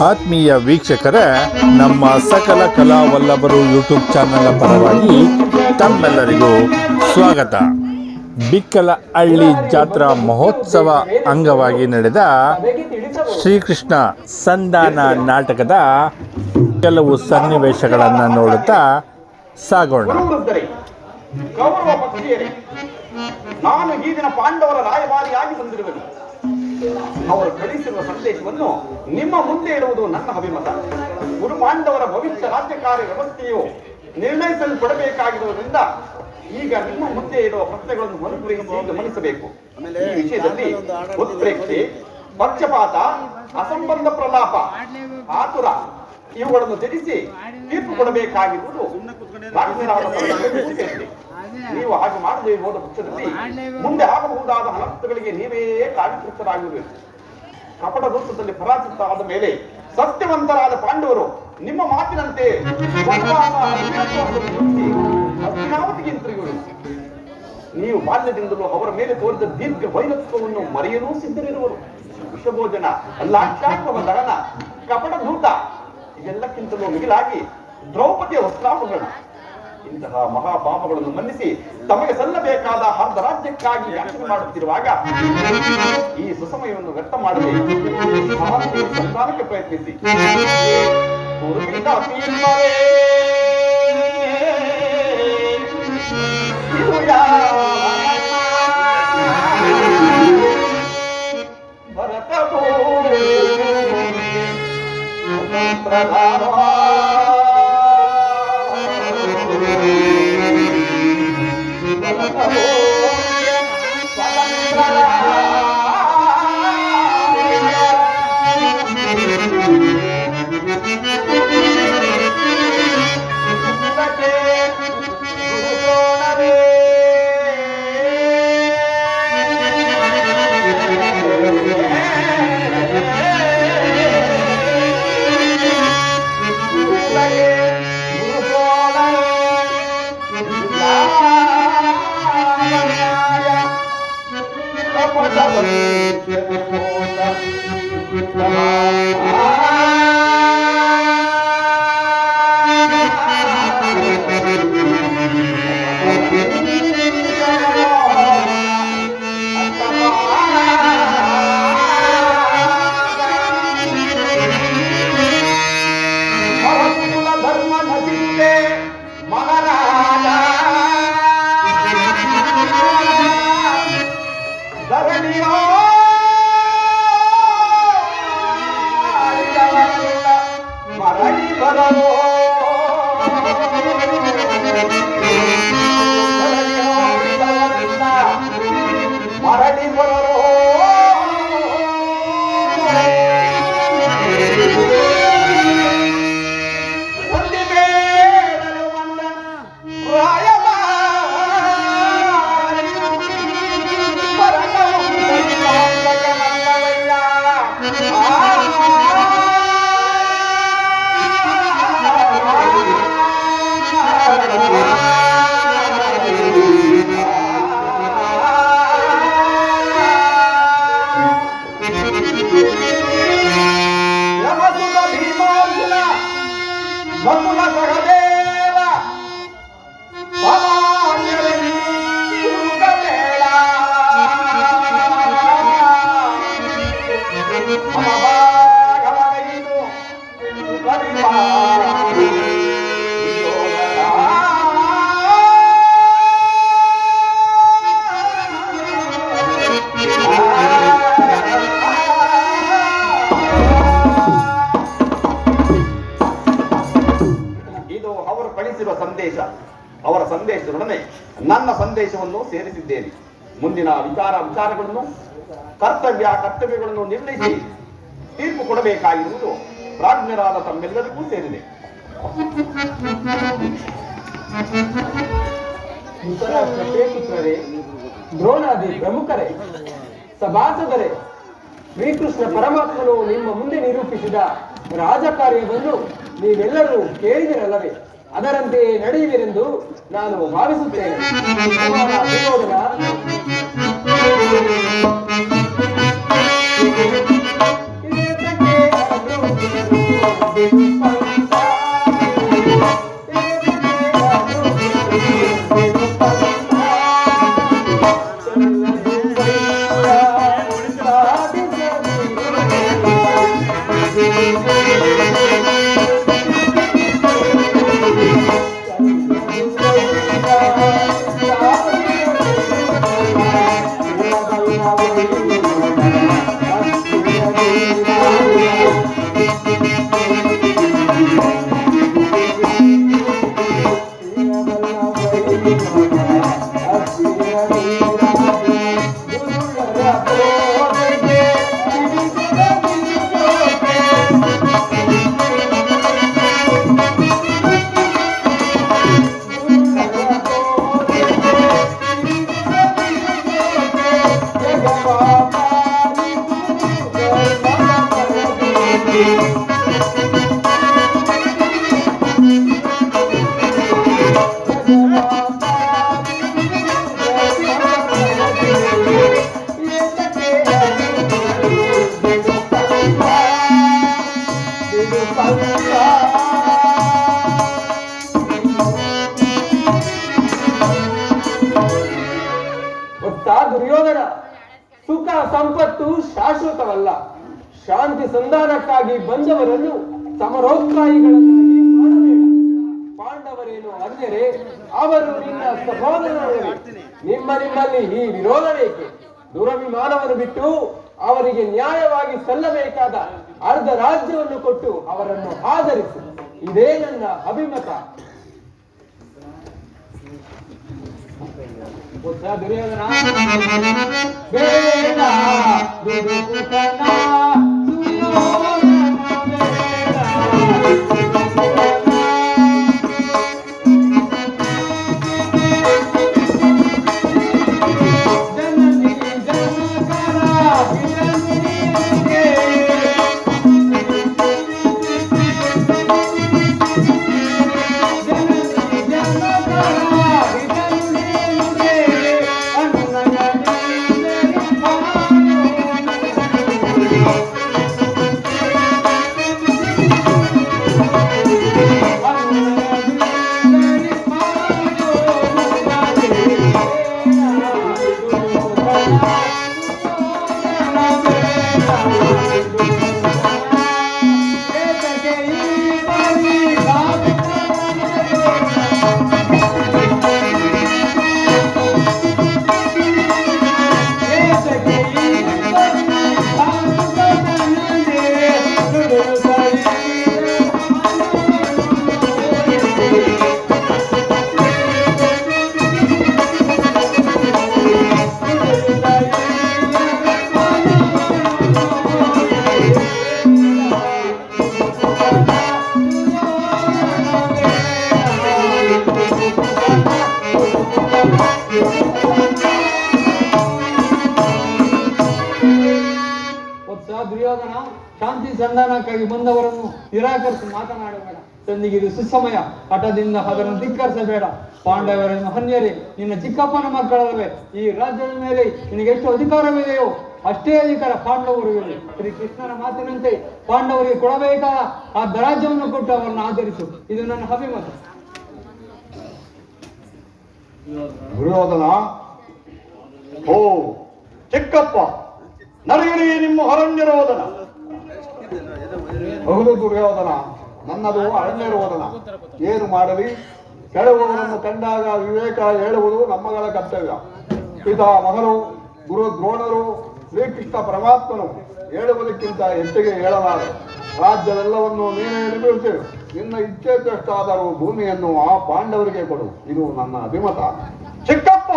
ಆತ್ಮೀಯ ವೀಕ್ಷಕರೇ, ನಮ್ಮ ಸಕಲ ಕಲಾವಲ್ಲಭರು ಯೂಟ್ಯೂಬ್ ಚಾನಲ್ನ ಪರವಾಗಿ ತಮ್ಮೆಲ್ಲರಿಗೂ ಸ್ವಾಗತ. ಬಿಕ್ಕಲಹಳ್ಳಿ ಜಾತ್ರಾ ಮಹೋತ್ಸವ ಅಂಗವಾಗಿ ನಡೆದ ಶ್ರೀಕೃಷ್ಣ ಸಂಧಾನ ನಾಟಕದ ಕೆಲವು ಸನ್ನಿವೇಶಗಳನ್ನು ನೋಡುತ್ತಾ ಸಾಗೋಣ. ನಾನು ಈ ದಿನ ಪಾಂಡವರ ರಾಯಭಾರಿಯಾಗಿ ಬಂದಿರುವೆನು. ಅವರು ಕಳಿಸಿರುವ ಸಂದೇಶವನ್ನು ನಿಮ್ಮ ಮುಂದೆ ಇಡುವುದು ನನ್ನ ಅಭಿಮತ. ಗುರು ಪಾಂಡವರ ಭವಿಷ್ಯ ರಾಜ್ಯಕಾರ್ಯ ವ್ಯವಸ್ಥೆಯು ನಿರ್ಣಯಿಸಲ್ಪಡಬೇಕಾಗಿರುವುದರಿಂದ ಈಗ ನಿಮ್ಮ ಮುಂದೆ ಇಡುವ ಪ್ರಶ್ನೆಗಳನ್ನು ಮರುಪೂರೈಸಿ ಗಮನಿಸಬೇಕು. ಈ ವಿಷಯದಲ್ಲಿ ಉತ್ಪ್ರೇಕ್ಷೆ, ಪಕ್ಷಪಾತ, ಅಸಂಬಂಧ ಪ್ರಲಾಪ, ಆತುರ ಇವುಗಳನ್ನು ತ್ಯಜಿಸಿ ತೀರ್ಪು ಕೊಡಬೇಕಾಗಿರುವುದು ನೀವು ಹಾಗೆ ಮಾಡದೇ ಹೋದ ಪಕ್ಷದಲ್ಲಿ ಮುಂದೆ ಆಗಬಹುದಾದ ಅನರ್ಥಗಳಿಗೆ ನೀವೇ ಕಾರಣಕರ್ತರಾಗಿರಬೇಕು. ಕಪಟ ದೋಷದಲ್ಲಿ ಪರಾಜಿತ ಆದ ಮೇಲೆ ಸತ್ಯವಂತರಾದ ಪಾಂಡವರು ನಿಮ್ಮ ಮಾತಿನಂತೆ ಹಸ್ತಿನಾವತಿಗೆ ಹಿಂತಿರುಗುವರು. ನೀವು ಬಾಲ್ಯದಿಂದಲೂ ಅವರ ಮೇಲೆ ತೋರಿದ ದೀರ್ಘ ವೈರತ್ವವನ್ನು ಮರೆಯಲು ಸಿದ್ಧರಿರುವರು. ವಿಷಭೋಜನ, ಲಾಕ್ಷಾತ್ಮಕ ದಹನ, ಕಪಟ ಧೂತ ಇದೆಲ್ಲಕ್ಕಿಂತಲೂ ಮಿಗಿಲಾಗಿ ದ್ರೌಪದಿಯ ವಸ್ತ್ರಾಪಹರಣ ಇಂತಹ ಮಹಾಪಾಪಗಳನ್ನು ಮನ್ನಿಸಿ ತಮಗೆ ಸಲ್ಲಬೇಕಾದ ಅರ್ಧ ರಾಜ್ಯಕ್ಕಾಗಿ ಯಾಚನೆ ಮಾಡುತ್ತಿರುವಾಗ ಈ ಸುಸಮಯವನ್ನು ವ್ಯರ್ಥ ಮಾಡದೆ ಸಂಧಾನಕ್ಕೆ ಪ್ರಯತ್ನಿಸಿ. ಅವರ ಸಂದೇಶದೊಡನೆ ನನ್ನ ಸಂದೇಶವನ್ನು ಸೇರಿಸಿದ್ದೇನೆ. ಮುಂದಿನ ವಿಚಾರಗಳನ್ನು ಕರ್ತವ್ಯಗಳನ್ನು ನಿರ್ಣಯಿಸಿ ತೀರ್ಪು ಕೊಡಬೇಕಾಗಿರುವುದು ಪ್ರಾಜ್ಞರಾದ ತಮ್ಮೆಲ್ಲರಿಗೂ ಸೇರಿದೆ. ದ್ರೋಣಾದಿ ಪ್ರಮುಖರೇ, ಸಭಾಸದರೇ, ಶ್ರೀಕೃಷ್ಣ ಪರಮಾತ್ಮನು ನಿಮ್ಮ ಮುಂದೆ ನಿರೂಪಿಸಿದ ರಾಜಕಾರ್ಯವನ್ನು ನೀವೆಲ್ಲರೂ ಕೇಳಿದಿರಲ್ಲವೇ? ಅದರಂತೆ ನಡೆಯುವಿರೆಂದು ನಾನು ಭಾವಿಸುತ್ತೇನೆ. ದುರ್ಯೋಧನ, ಸುಖ ಸಂಪತ್ತು ಶಾಶ್ವತವಲ್ಲ. ಶಾಂತಿ ಸಂಧಾನಕ್ಕಾಗಿ ಬಂದವರನ್ನು ಸಮರೋತ್ಸಾಹಿಗಳನ್ನಾಗಿ ಮಾಡಬೇಡ. ಪಾಂಡವರೇನು ಅನ್ಯರೇ, ಅವರು ನಿನ್ನ ಸಹೋದರರೇ. ನಿಮ್ಮಲ್ಲಿ ಈ ವಿರೋಧ ಬೇಕೆ? ದುರಭಿಮಾನವನ್ನು ಬಿಟ್ಟು ಅವರಿಗೆ ನ್ಯಾಯವಾಗಿ ಸಲ್ಲಬೇಕಾದ ಅರ್ಧ ರಾಜ್ಯವನ್ನು ಕೊಟ್ಟು ಅವರನ್ನು ಆಧರಿಸು. ಇದೇ ನನ್ನ ಅಭಿಮತ. ದುರ್ಯೋಧನ ಬೇಡ ದುರುಕುತನ ದುರ್ಯೋಧನ, ಶಾಂತಿ ಸಂಧಾನಕ್ಕಾಗಿ ಬಂದವರನ್ನು ನಿರಾಕರಿಸಿ ಮಾತನಾಡಬೇಡ. ತಂದಿಗಿದು ಸುಸಮಯ. ಹಠದಿಂದ ಅದನ್ನು ಧಿಕ್ಕರಿಸಬೇಡ. ಪಾಂಡವರನ್ನು ಹನ್ಯರೇ, ನಿನ್ನ ಚಿಕ್ಕಪ್ಪನ ಮಕ್ಕಳಲ್ಲವೇ. ಈ ರಾಜ್ಯದ ಮೇಲೆ ನಿನಗೆ ಎಷ್ಟು ಅಧಿಕಾರವಿದೆಯೋ ಅಷ್ಟೇ ಅಧಿಕಾರ ಪಾಂಡವರು ಇವೆ. ಶ್ರೀ ಕೃಷ್ಣನ ಮಾತಿನಂತೆ ಪಾಂಡವರಿಗೆ ಕೊಡಬೇಕಾದ ಆ ರಾಜ್ಯವನ್ನು ಕೊಟ್ಟು ಅವರನ್ನು ಆಧರಿಸು. ಇದು ನನ್ನ ಅಭಿಮತ. ದುರ್ಯೋಧನ, ಓ ಚಿಕ್ಕಪ್ಪ, ನಡೆಯಲಿ ನಿಮ್ಮ ಅರಣ್ಯರೋಧನ. ಹೌದು ದುರ್ಯೋಧನ, ನನ್ನದು ಅರಣ್ಯರೋಧನ. ಏನು ಮಾಡಲಿ? ಕೆಳವರನ್ನು ಕಂಡಾಗ ವಿವೇಕ ಹೇಳುವುದು ನಮ್ಮಗಳ ಕರ್ತವ್ಯ. ಪಿತಾಮಹರು, ಗುರು ದ್ರೋಣರು, ಶ್ರೀಕೃಷ್ಣ ಪರಮಾತ್ಮನು ಹೇಳುವುದಕ್ಕಿಂತ ಹೆಚ್ಚಿಗೆ ಹೇಳಲಾರೆ. ರಾಜ್ಯವೆಲ್ಲವನ್ನು ನೀನೇ ನಿರ್ಮಿಸುತ್ತೇವೆ. ನಿನ್ನ ಇಚ್ಛೆಯಷ್ಟಾದರೂ ಭೂಮಿಯನ್ನು ಆ ಪಾಂಡವರಿಗೆ ಕೊಡು. ಇದು ನನ್ನ ಅಭಿಮತ. ಚಿಕ್ಕಪ್ಪ,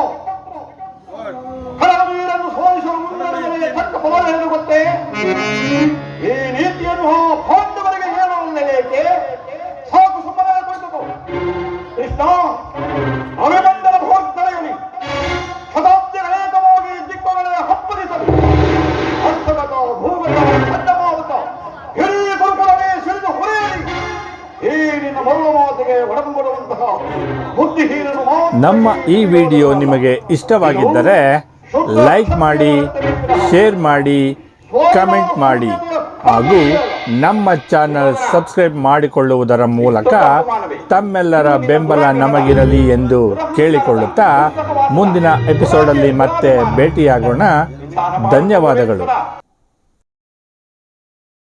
ಹರವೀರನ್ನು ಸೋಲಿಸುವ ಮುನ್ನಡೆಗಳಿಗೆ ತಕ್ಕ ಫಲ ಏನು ಗೊತ್ತೇ? ಈ ನೀತಿಯನ್ನು ಆ ಪಾಂಡವರಿಗೆ ಹೇಳುವುದೇಕೆ? ಸಾಕು, ಸುಮ್ಮನೆ ಕುಳಿತುಕೋ. ಕೃಷ್ಣ, ಅಭಿನಂದನ ಭೋಗ್ತಳೆಯಲಿ. ಶತಾಬ್ದಿಗಳೇಕವಾಗಿ ದಿಗ್ಬಗಳೆಯ ಹಬ್ಬಲಿಸಲಿ. ಹಸ್ತಗತ ಭೂಗತ ಖಂಡಮಾವತ ಹಿಡೀ ಗುರುಕುಲವೇ ಸಿಡಿದು ಹೊರೆಯಲಿ. ಈ ನಿನ್ನ ಮರಳು ಮಾತಿಗೆ ಒಡಂಬಡುವಂತಹ ಬುದ್ಧಿಹೀನನು ನಮ್ಮ ಈ ವಿಡಿಯೋ ನಿಮಗೆ ಇಷ್ಟವಾಗಿದ್ದರೆ ಲೈಕ್ ಮಾಡಿ, ಶೇರ್ ಮಾಡಿ, ಕಮೆಂಟ್ ಮಾಡಿ ಹಾಗೂ ನಮ್ಮ ಚಾನಲ್ ಸಬ್ಸ್ಕ್ರೈಬ್ ಮಾಡಿಕೊಳ್ಳುವುದರ ಮೂಲಕ ತಮ್ಮೆಲ್ಲರ ಬೆಂಬಲ ನಮಗಿರಲಿ ಎಂದು ಕೇಳಿಕೊಳ್ಳುತ್ತಾ ಮುಂದಿನ ಎಪಿಸೋಡಲ್ಲಿ ಮತ್ತೆ ಭೇಟಿಯಾಗೋಣ. ಧನ್ಯವಾದಗಳು.